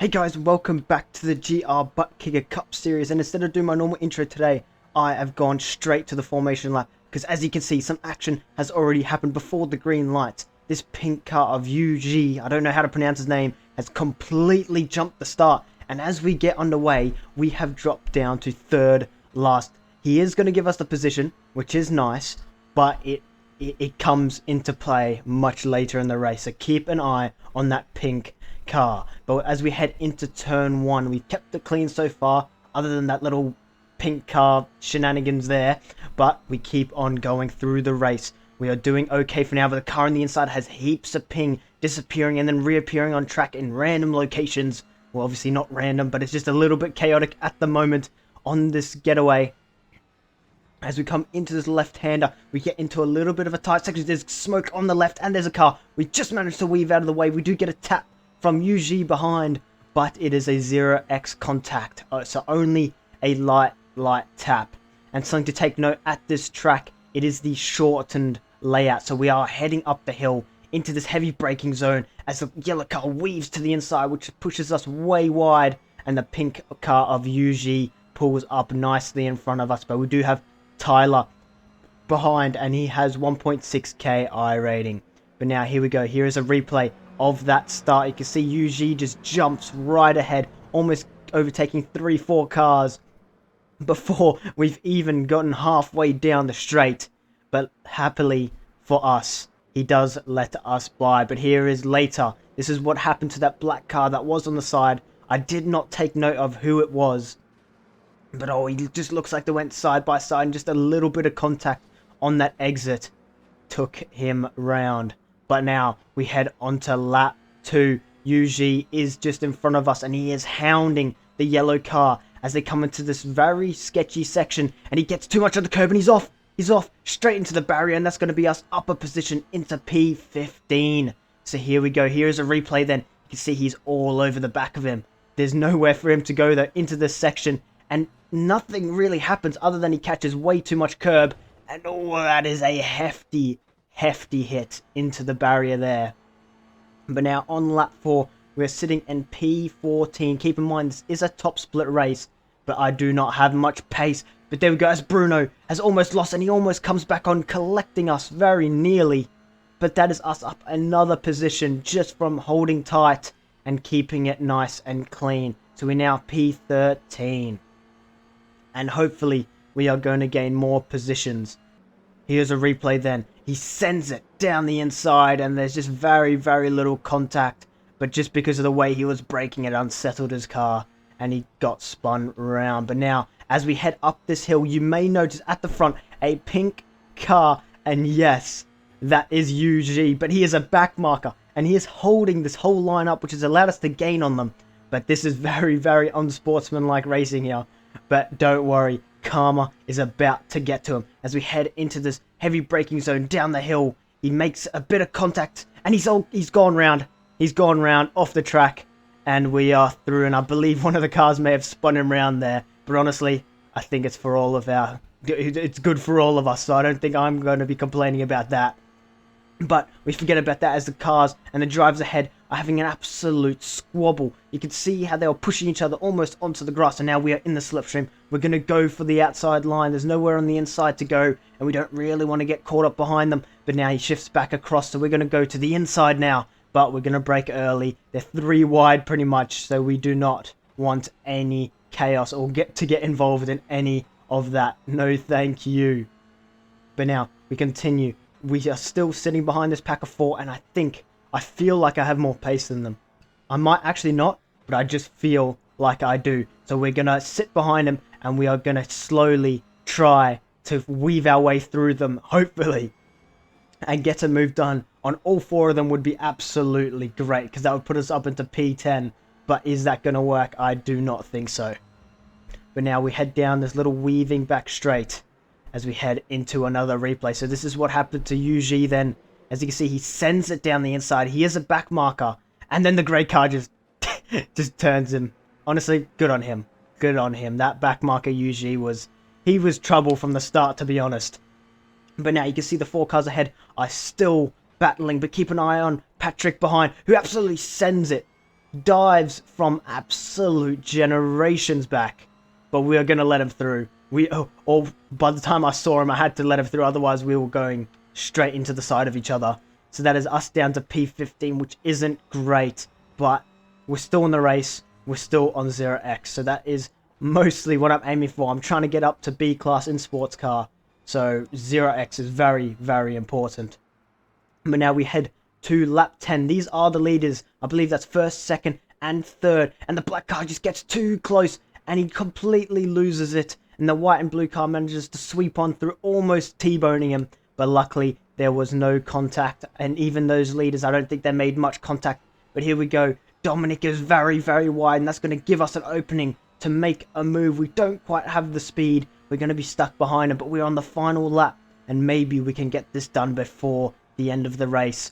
Hey guys, welcome back to the GR Buttkicker Cup series, and instead of doing my normal intro today, I have gone straight to the formation lap, because as you can see, some action has already happened before the green lights. This pink car of UG, I don't know how to pronounce his name, has completely jumped the start, and as we get underway, we have dropped down to third last. He is going to give us the position, which is nice, but it comes into play much later in the race, so keep an eye on that pink car. But as we head into turn one, we've kept it clean so far, other than that little pink car shenanigans there, but we keep on going through the race. We are doing okay for now, but the car on the inside has heaps of ping, disappearing and then reappearing on track in random locations. Well, obviously not random, but it's just a little bit chaotic at the moment on this getaway. As we come into this left-hander, we get into a little bit of a tight section. There's smoke on the left and there's a car. We just managed to weave out of the way. We do get a tap from UG behind, but it is a 0x contact, so only a light tap. And something to take note at this track, it is the shortened layout, so we are heading up the hill into this heavy braking zone as the yellow car weaves to the inside, which pushes us way wide, and the pink car of UG pulls up nicely in front of us. But we do have Tyler behind, and he has 1.6k I rating. But now here we go, here is a replay of that start. You can see UG just jumps right ahead, almost overtaking 3-4 cars before we've even gotten halfway down the straight. But happily for us, he does let us by. But here is later. This is what happened to that black car that was on the side. I did not take note of who it was, but oh, he just looks like they went side by side, and just a little bit of contact on that exit took him round. But now we head on to lap 2. UG is just in front of us, and he is hounding the yellow car as they come into this very sketchy section, and he gets too much on the curb, and he's off. He's off straight into the barrier, and that's going to be us up a position into P15. So here we go. Here is a replay then. You can see he's all over the back of him. There's nowhere for him to go though into this section, and nothing really happens other than he catches way too much curb, and oh, that is a hefty hit into the barrier there. But now on lap 4, we're sitting in P14. Keep in mind, this is a top split race, but I do not have much pace. But there we go, as Bruno has almost lost, and he almost comes back on, collecting us very nearly. But that is us up another position just from holding tight and keeping it nice and clean. So we're now P13. And hopefully we are going to gain more positions. Here's a replay then. He sends it down the inside, and there's just very little contact. But just because of the way he was braking, it unsettled his car, and he got spun around. But now, as we head up this hill, you may notice at the front a pink car. And yes, that is UG, but he is a back marker, and he is holding this whole line up, which has allowed us to gain on them. But this is very unsportsmanlike racing here. But don't worry, karma is about to get to him. As we head into this heavy braking zone down the hill, he makes a bit of contact, and he's gone round. He's gone round off the track, and we are through. And I believe one of the cars may have spun him round there. But honestly, I think it's it's good for all of us, so I don't think I'm going to be complaining about that. But we forget about that as the cars and the drivers ahead are having an absolute squabble. You can see how they were pushing each other almost onto the grass, and now we are in the slipstream. We're going to go for the outside line. There's nowhere on the inside to go, and we don't really want to get caught up behind them. But now he shifts back across, so we're going to go to the inside now. But we're going to brake early. They're 3 wide pretty much, so we do not want any chaos or get involved in any of that. No thank you. But now we continue. We are still sitting behind this pack of 4, and I feel like I have more pace than them. I might actually not, but I just feel like I do. So we're going to sit behind them, and we are going to slowly try to weave our way through them, hopefully, and get a move done on all 4 of them. Would be absolutely great, because that would put us up into P10. But is that going to work? I do not think so. But now we head down this little weaving back straight as we head into another replay. So this is what happened to UG then. As you can see, he sends it down the inside. He is a back marker, and then the grey car just turns him. Honestly, good on him. Good on him. That back marker UG was trouble from the start, to be honest. But now you can see the 4 cars ahead are still battling, but keep an eye on Patrick behind, who absolutely sends it. dives from absolute generations back, but we are going to let him through. Or by the time I saw him, I had to let him through, otherwise we were going straight into the side of each other. So that is us down to P15, which isn't great, but we're still in the race. We're still on 0x, so that is mostly what I'm aiming for. I'm trying to get up to B class in sports car, so 0x is very, very important. But now we head to lap 10. These are the leaders. I believe that's first, second, and third. And the black car just gets too close, and he completely loses it. And the white and blue car manages to sweep on through, almost T-boning him. But luckily, there was no contact. And even those leaders, I don't think they made much contact. But here we go. Dominic is very, very wide, and that's going to give us an opening to make a move. We don't quite have the speed. We're going to be stuck behind him, but we're on the final lap. And maybe we can get this done before the end of the race.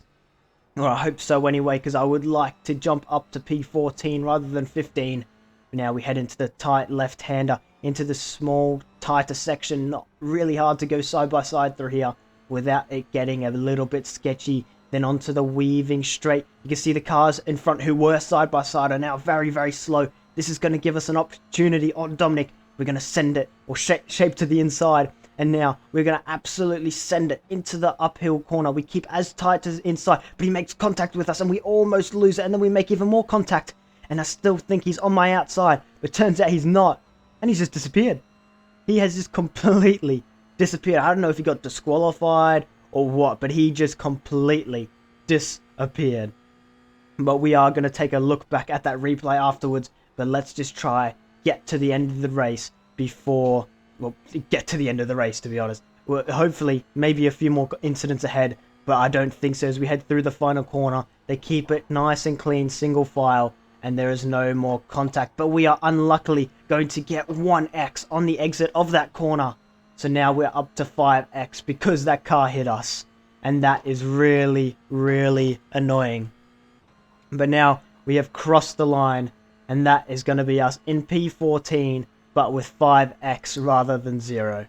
Or I hope so anyway, because I would like to jump up to P14 rather than 15. Now we head into the tight left-hander, into the small, tighter section. Not really hard to go side by side through here without it getting a little bit sketchy. Then onto the weaving straight. You can see the cars in front who were side by side are now very, very slow. This is going to give us an opportunity on Dominic. We're going to send it, or shape to the inside. And now we're going to absolutely send it into the uphill corner. We keep as tight as inside, but he makes contact with us and we almost lose it. And then we make even more contact. And I still think he's on my outside, but turns out he's not. And he's just disappeared. He has just completely disappeared. I don't know if he got disqualified or what, but he just completely disappeared. But we are going to take a look back at that replay afterwards. But let's just try get to the end of the race before... Well, get to the end of the race, to be honest. Well, hopefully, maybe a few more incidents ahead, but I don't think so. As we head through the final corner, they keep it nice and clean, single file, and there is no more contact. But we are unluckily going to get 1x on the exit of that corner. So now we're up to 5x because that car hit us. And that is really, really annoying. But now we have crossed the line, and that is going to be us in P14, but with 5x rather than 0.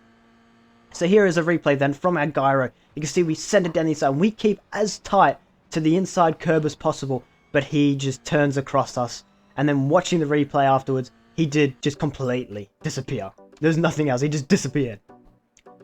So here is a replay then from our gyro. You can see we send it down the inside. We keep as tight to the inside curb as possible, but he just turns across us. And then watching the replay afterwards, he did just completely disappear. There's nothing else. He just disappeared.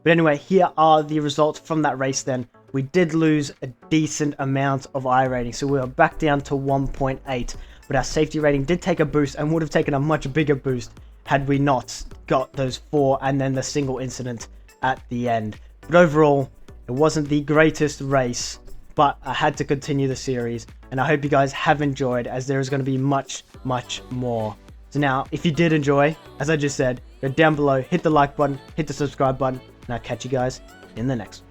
But anyway, here are the results from that race then. We did lose a decent amount of I rating, so we are back down to 1.8. But our safety rating did take a boost and would have taken a much bigger boost had we not got those 4 and then the single incident at the end. But overall, it wasn't the greatest race, but I had to continue the series, and I hope you guys have enjoyed, as there is going to be much, much more. So now, if you did enjoy, as I just said, go down below, hit the like button, hit the subscribe button, and I'll catch you guys in the next one.